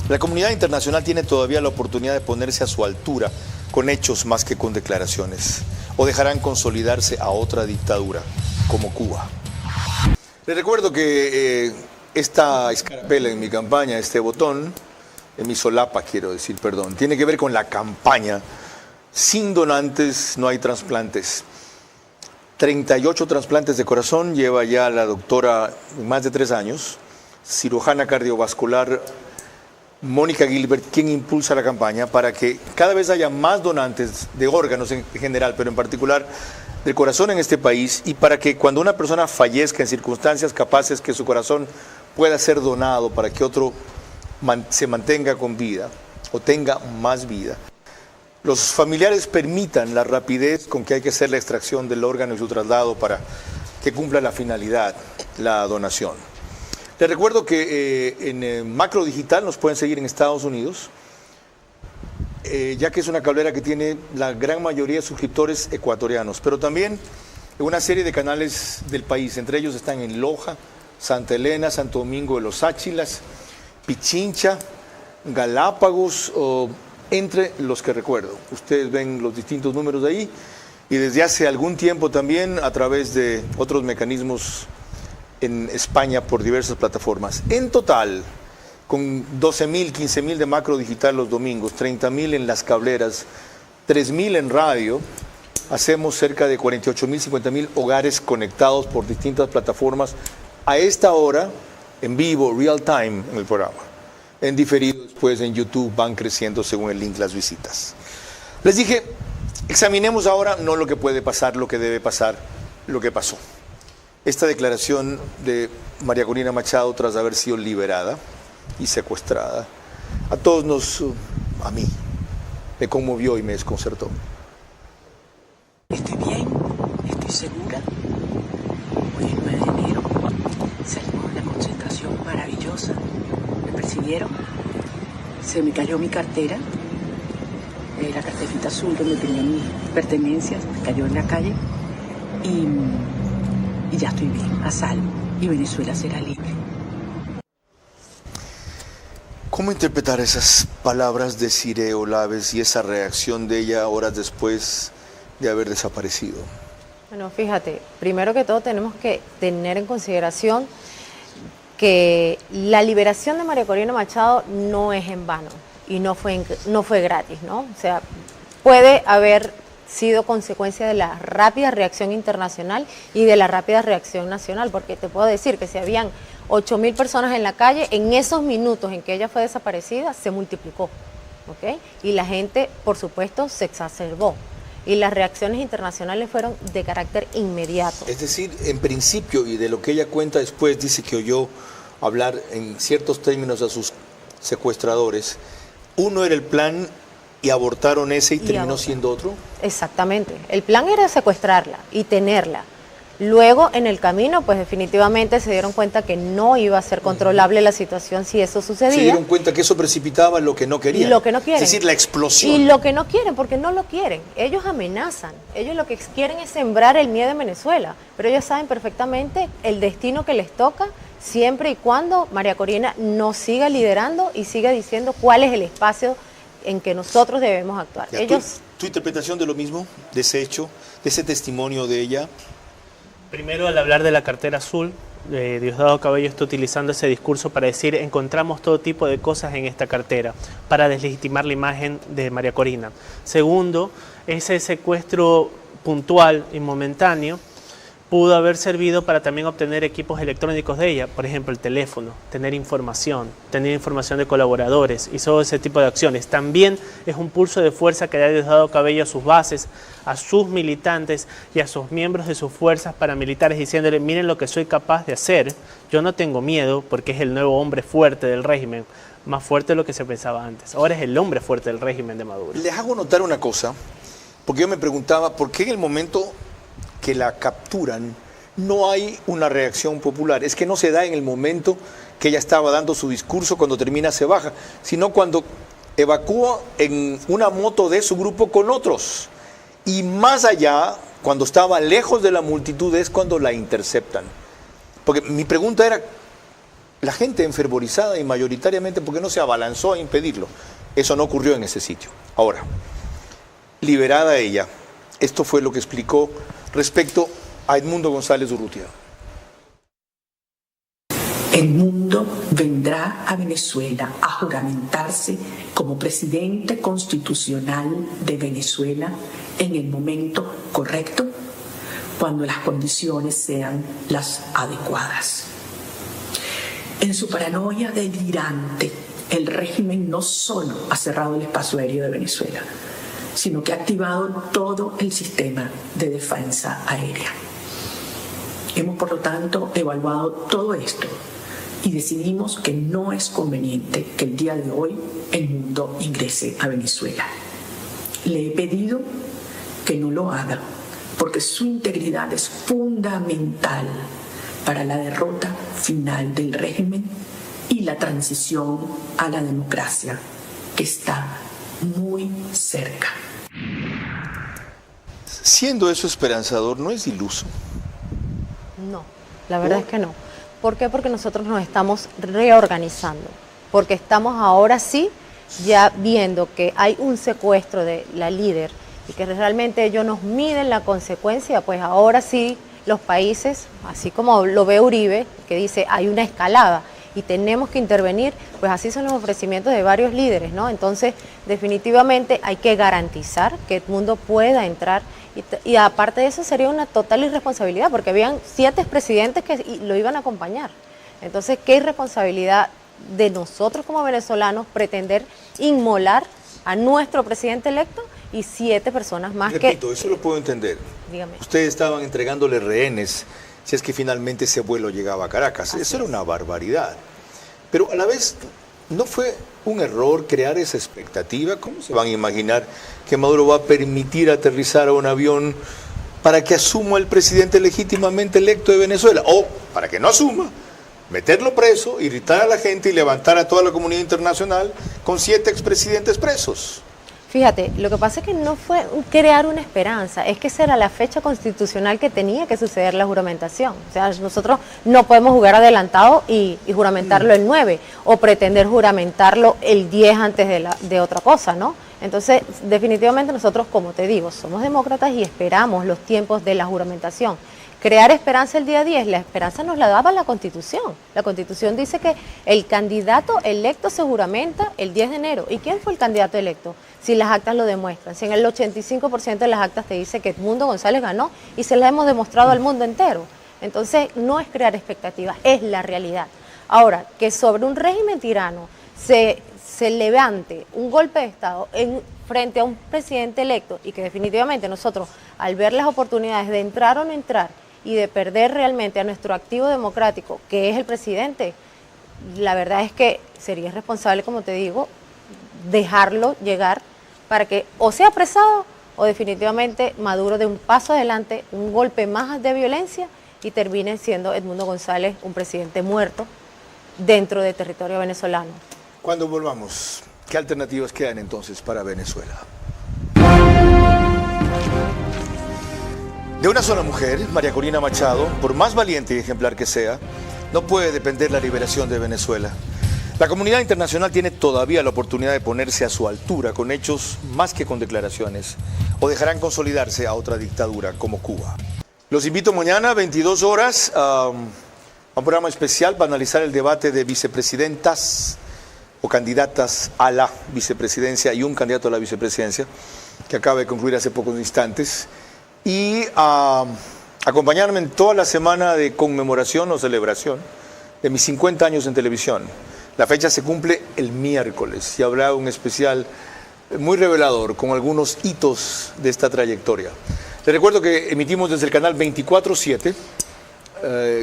La comunidad internacional tiene todavía la oportunidad de ponerse a su altura con hechos más que con declaraciones, o dejarán consolidarse a otra dictadura, como Cuba. Les recuerdo que esta escarapela en mi campaña, este botón, en mi solapa quiero decir, perdón, tiene que ver con la campaña. Sin donantes no hay trasplantes. 38 trasplantes de corazón lleva ya la doctora más de 3 años, cirujana cardiovascular Mónica Gilbert, quien impulsa la campaña para que cada vez haya más donantes de órganos en general, pero en particular del corazón en este país, y para que cuando una persona fallezca en circunstancias capaces que su corazón pueda ser donado para que otro se mantenga con vida o tenga más vida, los familiares permitan la rapidez con que hay que hacer la extracción del órgano y su traslado para que cumpla la finalidad, la donación. Les recuerdo que en Macro Digital nos pueden seguir en Estados Unidos, ya que es una cablera que tiene la gran mayoría de suscriptores ecuatorianos, pero también en una serie de canales del país. Entre ellos están en Loja, Santa Elena, Santo Domingo de los Áchilas, Pichincha, Galápagos, entre los que recuerdo. Ustedes ven los distintos números de ahí, y desde hace algún tiempo también a través de otros mecanismos en España por diversas plataformas. En total, con 12.000, 15.000 de Macro Digital los domingos, 30.000 en las cableras, 3.000 en radio, hacemos cerca de 48.000, 50.000 hogares conectados por distintas plataformas a esta hora, en vivo, real time en el programa. En diferido después en YouTube van creciendo según el link las visitas. Les dije, examinemos ahora no lo que puede pasar, lo que debe pasar, lo que pasó. Esta declaración de María Corina Machado tras haber sido liberada y secuestrada, a todos a mí, me conmovió y me desconcertó. Estoy bien, estoy segura. Hoy es 9 de enero, salimos de una concentración maravillosa, me persiguieron, se me cayó mi cartera, la carterita azul donde tenía mis pertenencias, me cayó en la calle y ya estoy bien, a salvo, y Venezuela será libre. ¿Cómo interpretar esas palabras de Cire Olaves y esa reacción de ella horas después de haber desaparecido? Bueno, fíjate, primero que todo tenemos que tener en consideración que la liberación de María Corina Machado no es en vano y no fue gratis, ¿no? O sea, puede haber sido consecuencia de la rápida reacción internacional y de la rápida reacción nacional, porque te puedo decir que si habían 8.000 personas en la calle, en esos minutos en que ella fue desaparecida, se multiplicó, ¿ok? Y la gente, por supuesto, se exacerbó. Y las reacciones internacionales fueron de carácter inmediato. Es decir, en principio, y de lo que ella cuenta después, dice que oyó hablar en ciertos términos a sus secuestradores. Uno era el plan y abortaron ese y terminó siendo otro. Exactamente. El plan era secuestrarla y tenerla. Luego, en el camino, pues definitivamente se dieron cuenta que no iba a ser controlable la situación si eso sucedía. Se dieron cuenta que eso precipitaba lo que no querían. Lo que no quieren. Es decir, la explosión. Y lo que no quieren, porque no lo quieren. Ellos amenazan. Ellos lo que quieren es sembrar el miedo en Venezuela. Pero ellos saben perfectamente el destino que les toca, siempre y cuando María Corina nos siga liderando y siga diciendo cuál es el espacio en que nosotros debemos actuar. Ya, ¿Tu interpretación de lo mismo, de ese hecho, de ese testimonio de ella? Primero, al hablar de la cartera azul, Diosdado Cabello está utilizando ese discurso para decir encontramos todo tipo de cosas en esta cartera, para deslegitimar la imagen de María Corina. Segundo, ese secuestro puntual y momentáneo pudo haber servido para también obtener equipos electrónicos de ella, por ejemplo el teléfono, tener información de colaboradores y todo ese tipo de acciones. También es un pulso de fuerza que ha dado Cabello a sus bases, a sus militantes y a sus miembros de sus fuerzas paramilitares, diciéndole miren lo que soy capaz de hacer, yo no tengo miedo porque es el nuevo hombre fuerte del régimen, más fuerte de lo que se pensaba antes. Ahora es el hombre fuerte del régimen de Maduro. Les hago notar una cosa, porque yo me preguntaba por qué en el momento que la capturan no hay una reacción popular. Es que no se da en el momento que ella estaba dando su discurso, cuando termina se baja, sino cuando evacúa en una moto de su grupo con otros. Y más allá, cuando estaba lejos de la multitud, es cuando la interceptan. Porque mi pregunta era, la gente enfervorizada y mayoritariamente, ¿por qué no se abalanzó a impedirlo? Eso no ocurrió en ese sitio. Ahora, liberada ella, esto fue lo que explicó respecto a Edmundo González Urrutia. Edmundo vendrá a Venezuela a juramentarse como presidente constitucional de Venezuela en el momento correcto, cuando las condiciones sean las adecuadas. En su paranoia delirante, el régimen no solo ha cerrado el espacio aéreo de Venezuela, sino que ha activado todo el sistema de defensa aérea. Hemos, por lo tanto, evaluado todo esto y decidimos que no es conveniente que el día de hoy el mundo ingrese a Venezuela. Le he pedido que no lo haga, porque su integridad es fundamental para la derrota final del régimen y la transición a la democracia, que está muy cerca. Siendo eso esperanzador, ¿no es iluso? No, la verdad es que no. ¿Por qué? Porque nosotros nos estamos reorganizando, porque estamos ahora sí ya viendo que hay un secuestro de la líder y que realmente ellos nos miden la consecuencia, pues ahora sí los países, así como lo ve Uribe, que dice hay una escalada y tenemos que intervenir, pues así son los ofrecimientos de varios líderes, ¿no? Entonces, definitivamente hay que garantizar que el mundo pueda entrar y aparte de eso sería una total irresponsabilidad, porque habían 7 presidentes que lo iban a acompañar. Entonces, ¿qué irresponsabilidad de nosotros como venezolanos pretender inmolar a nuestro presidente electo y 7 personas más? Repito, eso lo puedo entender. Dígame. Ustedes estaban entregándole rehenes si es que finalmente ese vuelo llegaba a Caracas. Eso era una barbaridad. Pero a la vez, ¿no fue un error crear esa expectativa? ¿Cómo se van a imaginar que Maduro va a permitir aterrizar a un avión para que asuma el presidente legítimamente electo de Venezuela? O, para que no asuma, meterlo preso, irritar a la gente y levantar a toda la comunidad internacional con 7 expresidentes presos. Fíjate, lo que pasa es que no fue crear una esperanza, es que esa era la fecha constitucional que tenía que suceder la juramentación. O sea, nosotros no podemos jugar adelantado y juramentarlo el 9 o pretender juramentarlo el 10 antes de otra cosa, ¿no? Entonces, definitivamente nosotros, como te digo, somos demócratas y esperamos los tiempos de la juramentación. Crear esperanza el día 10, la esperanza nos la daba la Constitución. La Constitución dice que el candidato electo se juramenta el 10 de enero. ¿Y quién fue el candidato electo? Si las actas lo demuestran. Si en el 85% de las actas te dice que Edmundo González ganó y se las hemos demostrado al mundo entero. Entonces, no es crear expectativas, es la realidad. Ahora, que sobre un régimen tirano se levante un golpe de Estado frente a un presidente electo y que definitivamente nosotros, al ver las oportunidades de entrar o no entrar, y de perder realmente a nuestro activo democrático, que es el presidente, la verdad es que sería irresponsable, como te digo, dejarlo llegar para que o sea apresado o definitivamente Maduro dé un paso adelante, un golpe más de violencia y termine siendo Edmundo González un presidente muerto dentro del territorio venezolano. Cuando volvamos, ¿qué alternativas quedan entonces para Venezuela? De una sola mujer, María Corina Machado, por más valiente y ejemplar que sea, no puede depender la liberación de Venezuela. La comunidad internacional tiene todavía la oportunidad de ponerse a su altura con hechos más que con declaraciones, o dejarán consolidarse a otra dictadura como Cuba. Los invito mañana, 22 horas, a un programa especial para analizar el debate de vicepresidentas o candidatas a la vicepresidencia y un candidato a la vicepresidencia, que acaba de concluir hace pocos instantes. Y acompañarme en toda la semana de conmemoración o celebración de mis 50 años en televisión. La fecha se cumple el miércoles y habrá un especial muy revelador con algunos hitos de esta trayectoria. Les recuerdo que emitimos desde el canal 24/7,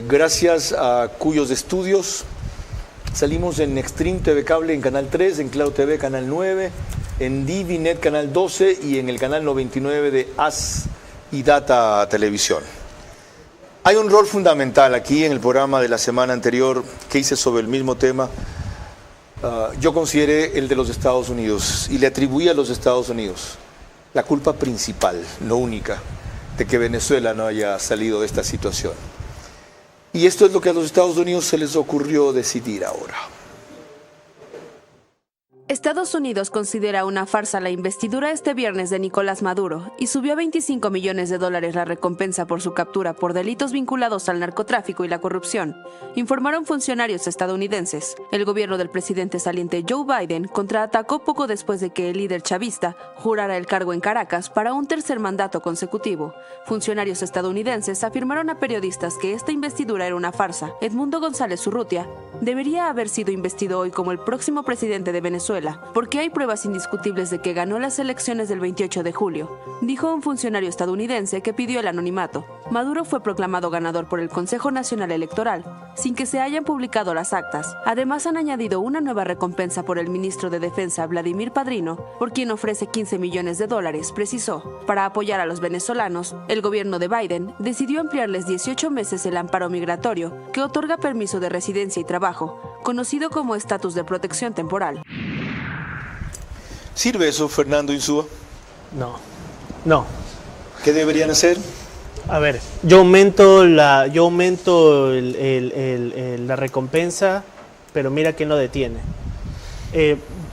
gracias a cuyos estudios salimos en Extreme TV Cable en Canal 3, en Claro TV Canal 9, en DiviNet Canal 12 y en el Canal 99 de AS y Data Televisión. Hay un rol fundamental aquí en el programa de la semana anterior que hice sobre el mismo tema. Yo consideré el de los Estados Unidos y le atribuí a los Estados Unidos la culpa principal, no única, de que Venezuela no haya salido de esta situación. Y esto es lo que a los Estados Unidos se les ocurrió decidir ahora. Estados Unidos considera una farsa la investidura este viernes de Nicolás Maduro y subió a $25 millones la recompensa por su captura por delitos vinculados al narcotráfico y la corrupción, informaron funcionarios estadounidenses. El gobierno del presidente saliente Joe Biden contraatacó poco después de que el líder chavista jurara el cargo en Caracas para un tercer mandato consecutivo. Funcionarios estadounidenses afirmaron a periodistas que esta investidura era una farsa. Edmundo González Urrutia debería haber sido investido hoy como el próximo presidente de Venezuela, porque hay pruebas indiscutibles de que ganó las elecciones del 28 de julio, dijo un funcionario estadounidense que pidió el anonimato. Maduro fue proclamado ganador por el Consejo Nacional Electoral, sin que se hayan publicado las actas. Además, han añadido una nueva recompensa por el ministro de Defensa, Vladimir Padrino, por quien ofrece $15 millones, precisó. Para apoyar a los venezolanos, el gobierno de Biden decidió ampliarles 18 meses el amparo migratorio, que otorga permiso de residencia y trabajo, conocido como estatus de protección temporal. ¿Sirve eso, Fernando Insúa? No. ¿Qué deberían hacer? A ver, yo aumento la recompensa, pero mira quién lo detiene.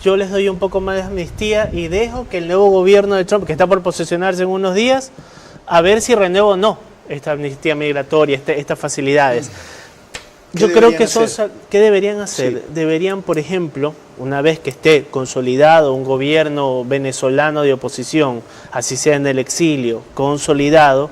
Yo les doy un poco más de amnistía y dejo que el nuevo gobierno de Trump, que está por posesionarse en unos días, a ver si renueva o no esta amnistía migratoria, estas facilidades. Yo creo que ¿qué deberían hacer? Sí. Deberían, por ejemplo, una vez que esté consolidado un gobierno venezolano de oposición, así sea en el exilio, consolidado,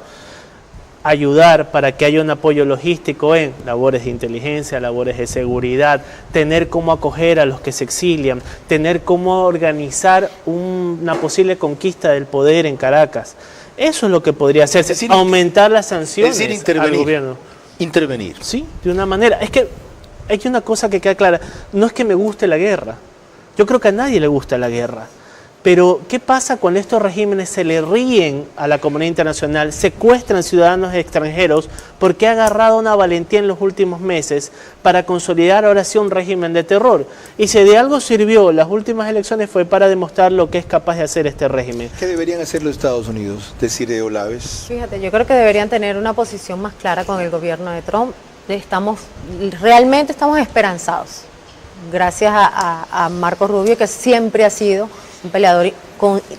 ayudar para que haya un apoyo logístico en labores de inteligencia, labores de seguridad, tener cómo acoger a los que se exilian, tener cómo organizar una posible conquista del poder en Caracas. Eso es lo que podría hacerse, aumentar las sanciones al gobierno. Intervenir. Sí, de una manera. Es que hay una cosa que queda clara. No es que me guste la guerra. Yo creo que a nadie le gusta la guerra. Pero, ¿qué pasa cuando estos regímenes se le ríen a la comunidad internacional, secuestran ciudadanos extranjeros porque ha agarrado una valentía en los últimos meses para consolidar ahora sí un régimen de terror? Y si de algo sirvió las últimas elecciones fue para demostrar lo que es capaz de hacer este régimen. ¿Qué deberían hacer los Estados Unidos? Desiree Olaves. Fíjate, yo creo que deberían tener una posición más clara con el gobierno de Trump. Realmente estamos esperanzados, gracias a Marco Rubio, que siempre ha sido un peleador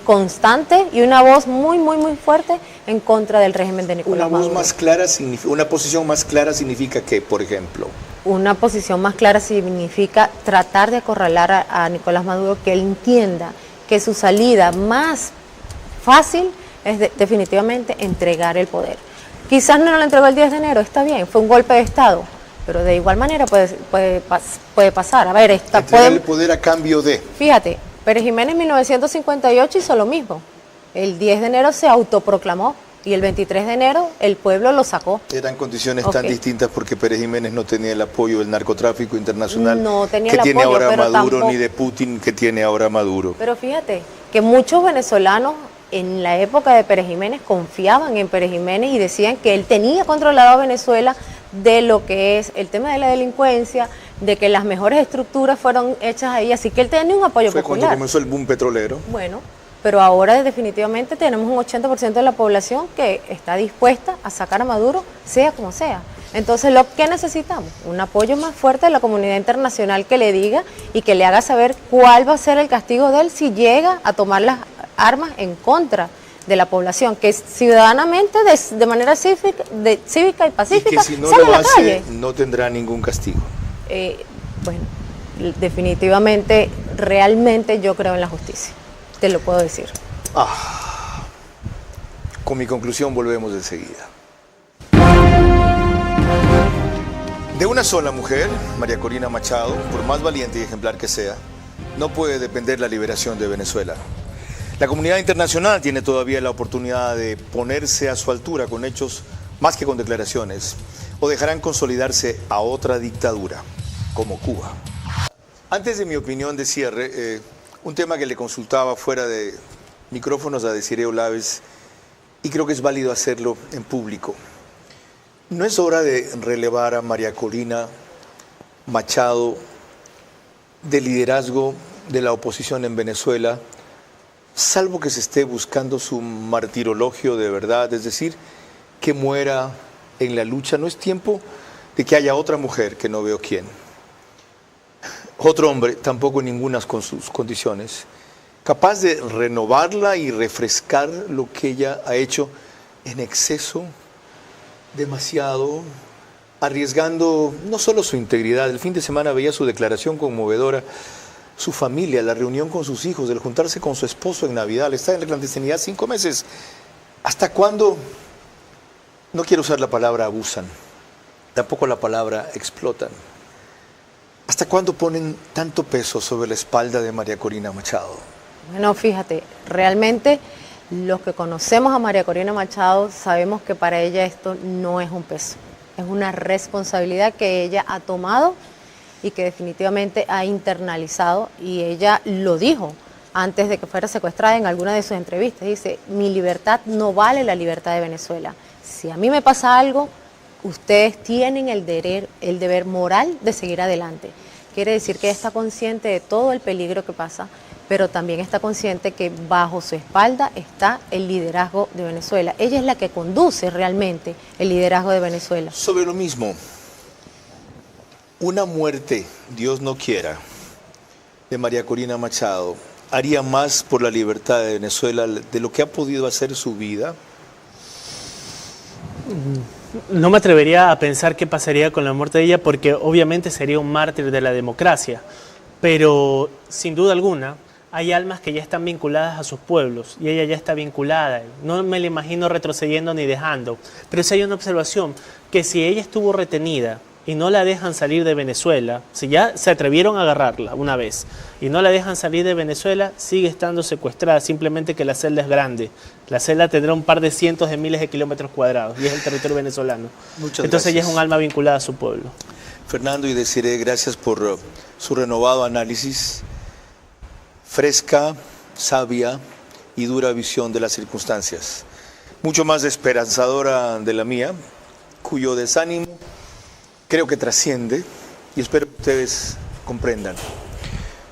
constante y una voz muy fuerte en contra del régimen de Nicolás Maduro. Una posición más clara significa ¿qué, por ejemplo? Una posición más clara significa tratar de acorralar a Nicolás Maduro, que él entienda que su salida más fácil es definitivamente entregar el poder. Quizás no lo entregó el 10 de enero, está bien, fue un golpe de Estado, pero de igual manera puede pasar. A ver, entregar el poder a cambio de... Fíjate, Pérez Jiménez en 1958 hizo lo mismo. El 10 de enero se autoproclamó y el 23 de enero el pueblo lo sacó. Eran condiciones tan distintas porque Pérez Jiménez no tenía el apoyo del narcotráfico internacional que tiene ahora Maduro, ni de Putin que tiene ahora Maduro. Pero fíjate que muchos venezolanos en la época de Pérez Jiménez confiaban en Pérez Jiménez y decían que él tenía controlado a Venezuela de lo que es el tema de la delincuencia, de que las mejores estructuras fueron hechas ahí, así que él tenía un apoyo popular. Fue cuando comenzó el boom petrolero. Bueno, pero ahora definitivamente tenemos un 80% de la población que está dispuesta a sacar a Maduro, sea como sea. Entonces, ¿lo que necesitamos? Un apoyo más fuerte de la comunidad internacional que le diga y que le haga saber cuál va a ser el castigo de él si llega a tomar las armas en contra de la población, que ciudadanamente, de manera cívica y pacífica, y que si no sale lo a la calle. No tendrá ningún castigo. Bueno, definitivamente, realmente yo creo en la justicia, te lo puedo decir. Con mi conclusión volvemos enseguida. De una sola mujer, María Corina Machado, por más valiente y ejemplar que sea, no puede depender la liberación de Venezuela. La comunidad internacional tiene todavía la oportunidad de ponerse a su altura con hechos más que con declaraciones, o dejarán consolidarse a otra dictadura, como Cuba. Antes de mi opinión de cierre, un tema que le consultaba fuera de micrófonos a Desiree Olaves, y creo que es válido hacerlo en público. ¿No es hora de relevar a María Corina Machado del liderazgo de la oposición en Venezuela, salvo que se esté buscando su martirologio de verdad, es decir, que muera en la lucha? ¿No es tiempo de que haya otra mujer, que no veo quién, otro hombre, tampoco en ninguna con sus condiciones, capaz de renovarla y refrescar lo que ella ha hecho en exceso, demasiado, arriesgando no solo su integridad. El fin de semana veía su declaración conmovedora, su familia, la reunión con sus hijos, el juntarse con su esposo en Navidad, el estar en la clandestinidad 5 meses. ¿Hasta cuándo? No quiero usar la palabra abusan, tampoco la palabra explotan. ¿Hasta cuándo ponen tanto peso sobre la espalda de María Corina Machado? Bueno, fíjate, realmente los que conocemos a María Corina Machado sabemos que para ella esto no es un peso, es una responsabilidad que ella ha tomado y que definitivamente ha internalizado, y ella lo dijo antes de que fuera secuestrada en alguna de sus entrevistas. Dice, mi libertad no vale la libertad de Venezuela. Si a mí me pasa algo, ustedes tienen el deber moral de seguir adelante. Quiere decir que ella está consciente de todo el peligro que pasa, pero también está consciente que bajo su espalda está el liderazgo de Venezuela. Ella es la que conduce realmente el liderazgo de Venezuela. Sobre lo mismo, una muerte, Dios no quiera, de María Corina Machado, ¿haría más por la libertad de Venezuela de lo que ha podido hacer su vida? No me atrevería a pensar qué pasaría con la muerte de ella, porque obviamente sería un mártir de la democracia, pero sin duda alguna hay almas que ya están vinculadas a sus pueblos y ella ya está vinculada. No me la imagino retrocediendo ni dejando, pero sí hay una observación, que si ella estuvo retenida y no la dejan salir de Venezuela, si ya se atrevieron a agarrarla una vez y no la dejan salir de Venezuela, sigue estando secuestrada, simplemente que la celda es grande. La celda tendrá un par de cientos de miles de kilómetros cuadrados y es el territorio venezolano. Muchas Entonces gracias. ella es un alma vinculada a su pueblo. Fernando y Desiree, gracias por su renovado análisis, fresca, sabia y dura visión de las circunstancias. Mucho más esperanzadora de la mía, cuyo desánimo creo que trasciende, y espero que ustedes comprendan.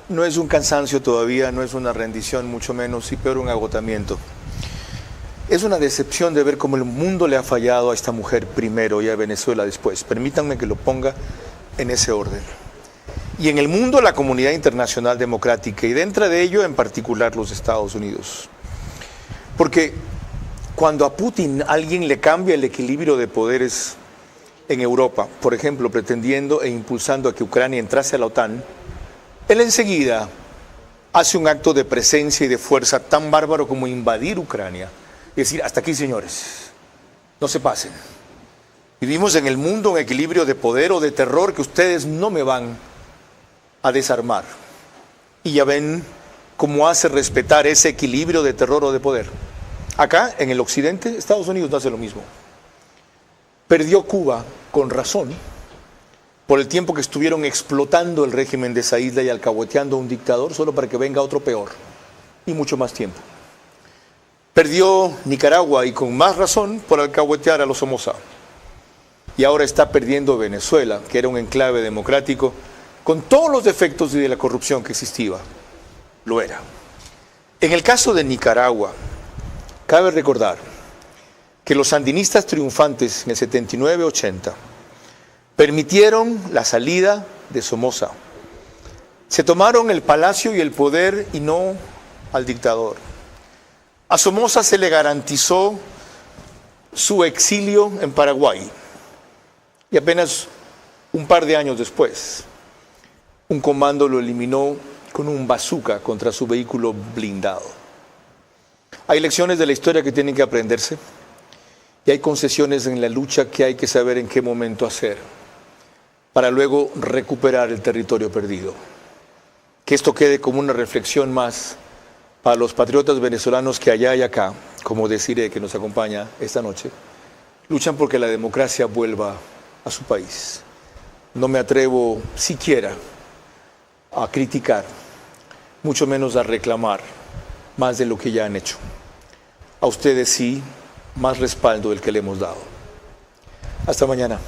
No es un cansancio todavía, no es una rendición, mucho menos, y peor un agotamiento. Es una decepción de ver cómo el mundo le ha fallado a esta mujer primero y a Venezuela después. Permítanme que lo ponga en ese orden. Y en el mundo, la comunidad internacional democrática, y dentro de ello en particular los Estados Unidos. Porque cuando a Putin alguien le cambia el equilibrio de poderes en Europa, por ejemplo, pretendiendo e impulsando a que Ucrania entrase a la OTAN, él enseguida hace un acto de presencia y de fuerza tan bárbaro como invadir Ucrania. Y decir, hasta aquí, señores, no se pasen. Vivimos en el mundo un equilibrio de poder o de terror que ustedes no me van a desarmar. Y ya ven cómo hace respetar ese equilibrio de terror o de poder. Acá, en el occidente, Estados Unidos no hace lo mismo. Perdió Cuba, con razón, por el tiempo que estuvieron explotando el régimen de esa isla y alcahueteando a un dictador solo para que venga otro peor, y mucho más tiempo. Perdió Nicaragua, y con más razón, por alcahuetear a los Somoza. Y ahora está perdiendo Venezuela, que era un enclave democrático, con todos los defectos y de la corrupción que existía. Lo era. En el caso de Nicaragua, cabe recordar que los sandinistas triunfantes en el 79-80 permitieron la salida de Somoza. Se tomaron el palacio y el poder y no al dictador. A Somoza se le garantizó su exilio en Paraguay. Y apenas un par de años después, un comando lo eliminó con un bazooka contra su vehículo blindado. Hay lecciones de la historia que tienen que aprenderse. Y hay concesiones en la lucha que hay que saber en qué momento hacer para luego recuperar el territorio perdido. Que esto quede como una reflexión más para los patriotas venezolanos que allá y acá, como Desiree, que nos acompaña esta noche, luchan porque la democracia vuelva a su país. No me atrevo siquiera a criticar, mucho menos a reclamar más de lo que ya han hecho. A ustedes sí, más respaldo del que le hemos dado. Hasta mañana.